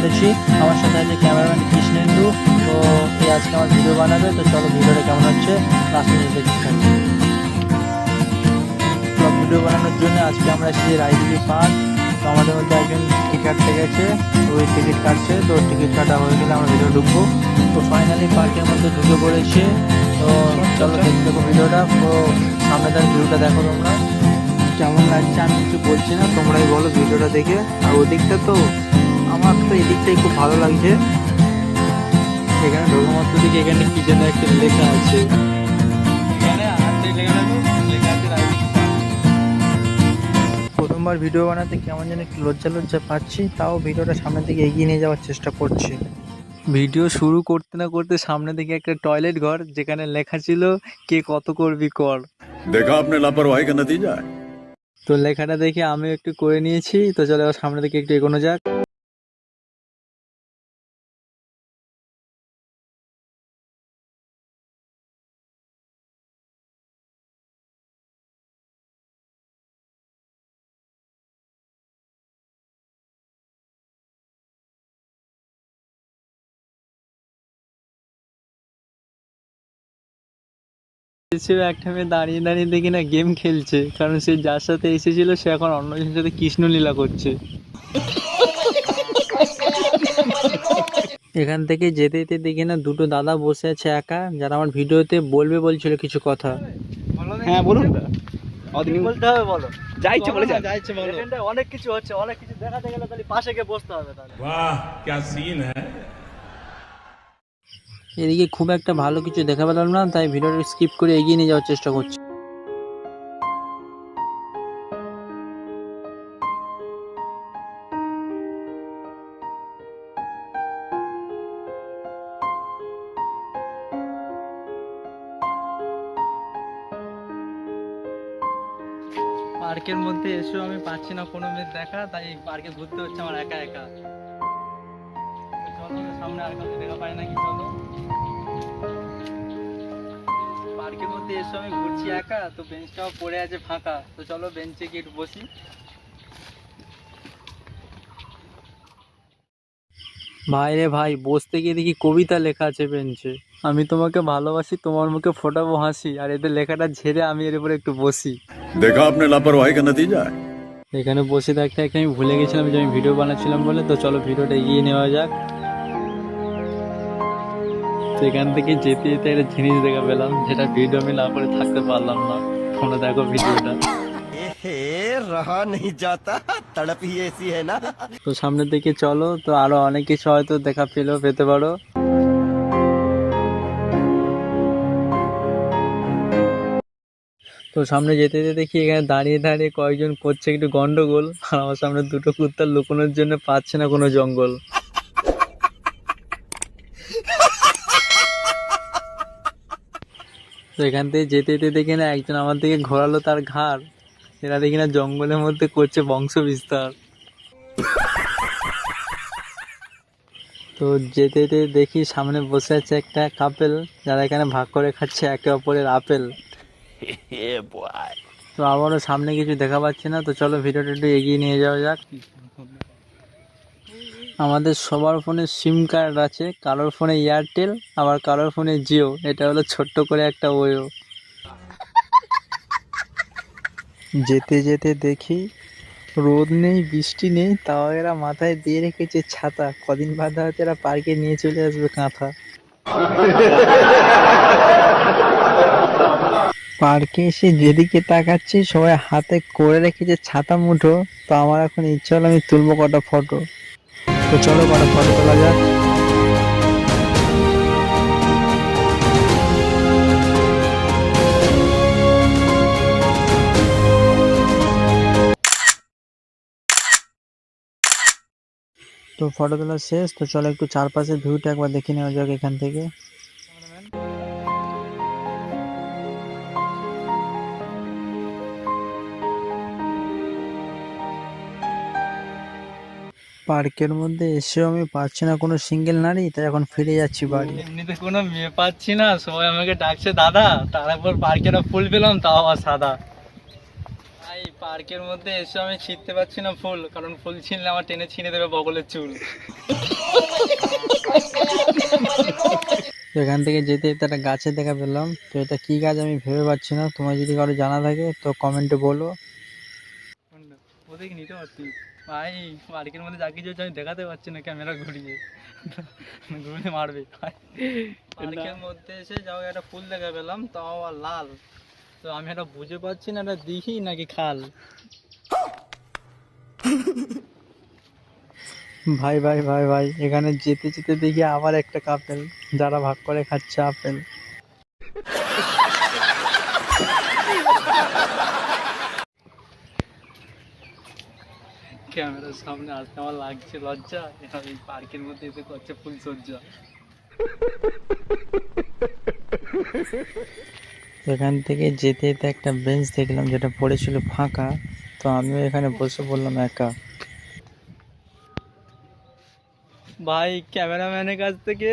বলেছি। আমার সাথে আছে ক্যামেরাম্যান কৃষ্ণেন্দু। তো এই আজকে আমার ভিডিও বানাবে, তো চলো ভিডিওটা কেমন হচ্ছে লাস্টে দেখতে থাকি। ব্লগ ভিডিও বানানোর জন্য আজকে আমরা এসেছি রায়দিঘি পার্ক। তো আমাদের মধ্যে একজন টিকিট কাটতে গেছে, ওই টিকিট কাটছে, তো টিকিট কাটা হয়ে গেলে আমরা ভিডিও ঢুকবো। তো ফাইনালি পার্কের মধ্যে ঢুকে পড়েছে। তো চলো দেখতে দেখো ভিডিওটা, পুরো সামনেদার ভিউটা দেখো তোমরা কেমন লাগছে। আমি কিছু বলছি না, তোমরাই বলো ভিডিওটা দেখে। আর ওদিকটা তো আমার তো এদিকটাই খুব ভালো লাগছে। এখানে ঢোকামাত্র দিকে এখানে কি যেন একটা লেখা আছে, প্রথমবার ভিডিও বানাতে কেমন যেন একটু লজ্জা লজ্জা পাচ্ছি, তাও ভিডিওটা সামনের দিকে এগিয়ে নিয়ে যাওয়ার চেষ্টা করছি। ভিডিও শুরু করতে না করতে সামনে দিকে একটা টয়লেট ঘর, যেখানে লেখা ছিল কে কত করবি কর। देखा आपने लापरवाही का नतीजा है। তো লেখাটা দেখে আমি একটু করে নিয়েছি। তো চলো এবার সামনে দিকে একটু এগোনো যাক। ছিল একটা মেয়ে দাঁড়িয়ে দাঁড়িয়ে দেখি না গেম খেলছে, কারণ সে যার সাথে এসেছিল সে এখন অন্যজনের সাথে কৃষ্ণলীলা করছে। এখান থেকে যেতে যেতে দেখি না দুটো দাদা বসে আছে একা, যারা আমার ভিডিওতে বলবে বলছিল কিছু কথা। হ্যাঁ বলুন, বলতে হবে, বলো যা ইচ্ছে বলে যান। এখানটায় অনেক কিছু হচ্ছে, অনেক কিছু দেখাতে গেলে তাহলে পাশে গিয়ে বসতে হবে। তাহলে वाह क्या सीन है। এদিকে খুব একটা ভালো কিছু দেখা পেলাম না, তাই ভিডিওটা স্কিপ করে এগিয়ে নিয়ে যাওয়ার চেষ্টা করছি। পার্কের মধ্যে এসেও আমি পাচ্ছি না কোনো মেয়ে দেখা, তাই পার্কে ঘুরতে হচ্ছে আমার একা একা। চলো সামনে আর কাউকে দেখা পাই নাকি, চলো। পার্কের মধ্যে এসে আমি ঘুরছি একা, তো বেঞ্চটাও পড়ে আছে ফাঁকা, তো চলো বেঞ্চে গিয়ে একটু বসি। ভাই রে ভাই, বসতে গিয়ে দেখি কবিতা লেখা আছে বেঞ্চে, আমি তোমাকে ভালোবাসি, তোমার মুখে ফোটাবো হাসি, আর এদের লেখাটা ঝেড়ে আমি এর উপরে একটু বসি। देखा आपने लापरवाही का नतीजा है। এখানে বসে থাকতে একটা আমি ভুলে গেছিলাম যে আমি ভিডিও বানাচ্ছিলাম বলে। তো চলো ভিডিওটা এগিয়ে নেওয়া যাক। তো এখান থেকে যেতে যেতে একটা জিনিস দেখা পেলাম, যেটা ভিডিও আমি না করে থাকতে পারলাম না। তোমরা দেখো ভিডিওটা। रहा नहीं जाता, तड़प ही ऐसी है ना। তো সামনের দিকে চলো, তো আরো অনেক কিছু হয়তো দেখা পেতে পারো। তো সামনে যেতে যেতে দেখি এখানে দাঁড়িয়ে দাঁড়িয়ে কয়েকজন করছে একটু গন্ডগোল, আর আমার সামনে দুটো কুত্তা লুকোনোর জন্য পাচ্ছে না কোনো জঙ্গল। তো এখান থেকে যেতে যেতে দেখি না একজন আমার দিকে ঘোরালো তার ঘাড়, এরা দেখি না জঙ্গলের মধ্যে করছে বংশ বিস্তার। তো যেতে যেতে দেখি সামনে বসে আছে একটা কাপেল, যারা এখানে ভাগ করে খাচ্ছে একে অপরের আপেল। তো আবারও সামনে কিছু দেখা পাচ্ছি না, তো চলো ভিডিওটা একটু এগিয়ে নিয়ে যাওয়া যাক। আমাদের সবার ফোনে সিম কার্ড আছে, কারোর ফোনে এয়ারটেল, আবার কারোর ফোনে জিও। এটা হলো ছোট্ট করে একটা ওয়ো। যেতে যেতে দেখি রোদ নেই বৃষ্টি নেই, তাও এরা মাথায় দিয়ে রেখেছে ছাতা। কদিন বাদে হয়তো এরা পার্কে নিয়ে চলে আসবে কাঁথা। পার্কে এসে যেদিকে তাকাচ্ছি সবাই হাতে করে রেখেছে ছাতা মুঠো। তো আমার এখন ইচ্ছা হলো আমি তুলবো কটা ফটো। তো চলো কটা ফটো তোলা যাক। তো ফটো তোলা শেষ, তো চলো একটু চারপাশের ভিউটা একবার দেখে নেওয়া যাক এখান থেকে। পার্কের মধ্যে এসেও আমি পাচ্ছি না কোনো সিঙ্গেল নারী, তাই এখন ফিরে যাচ্ছি বাড়ি। এমনিতে কোনো মেয়ে পাচ্ছি না, সবাই আমাকে ডাকছে দাদা, তারপর পার্কে ফুল পেলাম, তাও আবার সাদা। পার্কের মধ্যে এসে আমি ছিঁড়তে পারছি না ফুল, কারণ ফুল ছিঁড়লে আমার টেনে ছিঁড়ে দেবে বগলের চুল। এখান থেকে যেতে যেতে একটা গাছের দেখা পেলাম, তো এটা কি গাছ আমি ভেবে পাচ্ছি না, তোমার যদি কারো জানা থাকে তো কমেন্টে বলো। ওদেরকে নিতে পারছি ভাই, পার্কের মধ্যে যা কিছু হচ্ছে আমি দেখাতে পারছি না, ক্যামেরা ঘুরিয়ে ঘুরে মারবে। পার্কের মধ্যে এসে যাও একটা ফুল দেখা পেলাম, তাও আবার লাল, তো আমি এটা বুঝে পাচ্ছি না এটা দিঘি নাকি খাল। ভাই ভাই ভাই ভাই, এখানে যেতে যেতে দেখি আবার একটা কাপেল, যারা ভাগ করে খাচ্ছে আপেল। ক্যামেরার সামনে আসতে আমার লাগছে লজ্জা, এই পার্কের মধ্যে এসে করছে ফুল সজ্জা। এখান থেকে যেতে যেতে একটা বেঞ্চ দেখলাম যেটা পড়েছিল ফাঁকা, তো আমিও এখানে বসে পড়লাম একা। ভাই ক্যামেরাম্যানের কাছ থেকে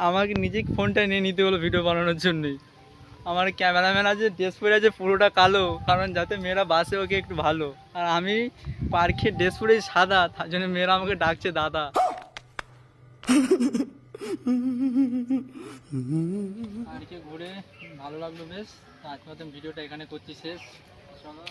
আমাকে নিজে ফোনটা নিয়ে নিতে হলো ভিডিও বানানোর জন্যই। আমার ক্যামেরাম্যান আছে ড্রেস পরে আছে পুরোটা কালো, কারণ যাতে মেয়েরা বাসে ওকে একটু ভালো, আর আমি পার্কে ড্রেস পরে সাদা, তার জন্য মেয়েরা আমাকে ডাকছে দাদা। পার্কে ঘুরে ভালো লাগলো বেশ, আজ মতন ভিডিওটা এখানে করছি শেষ। চলো।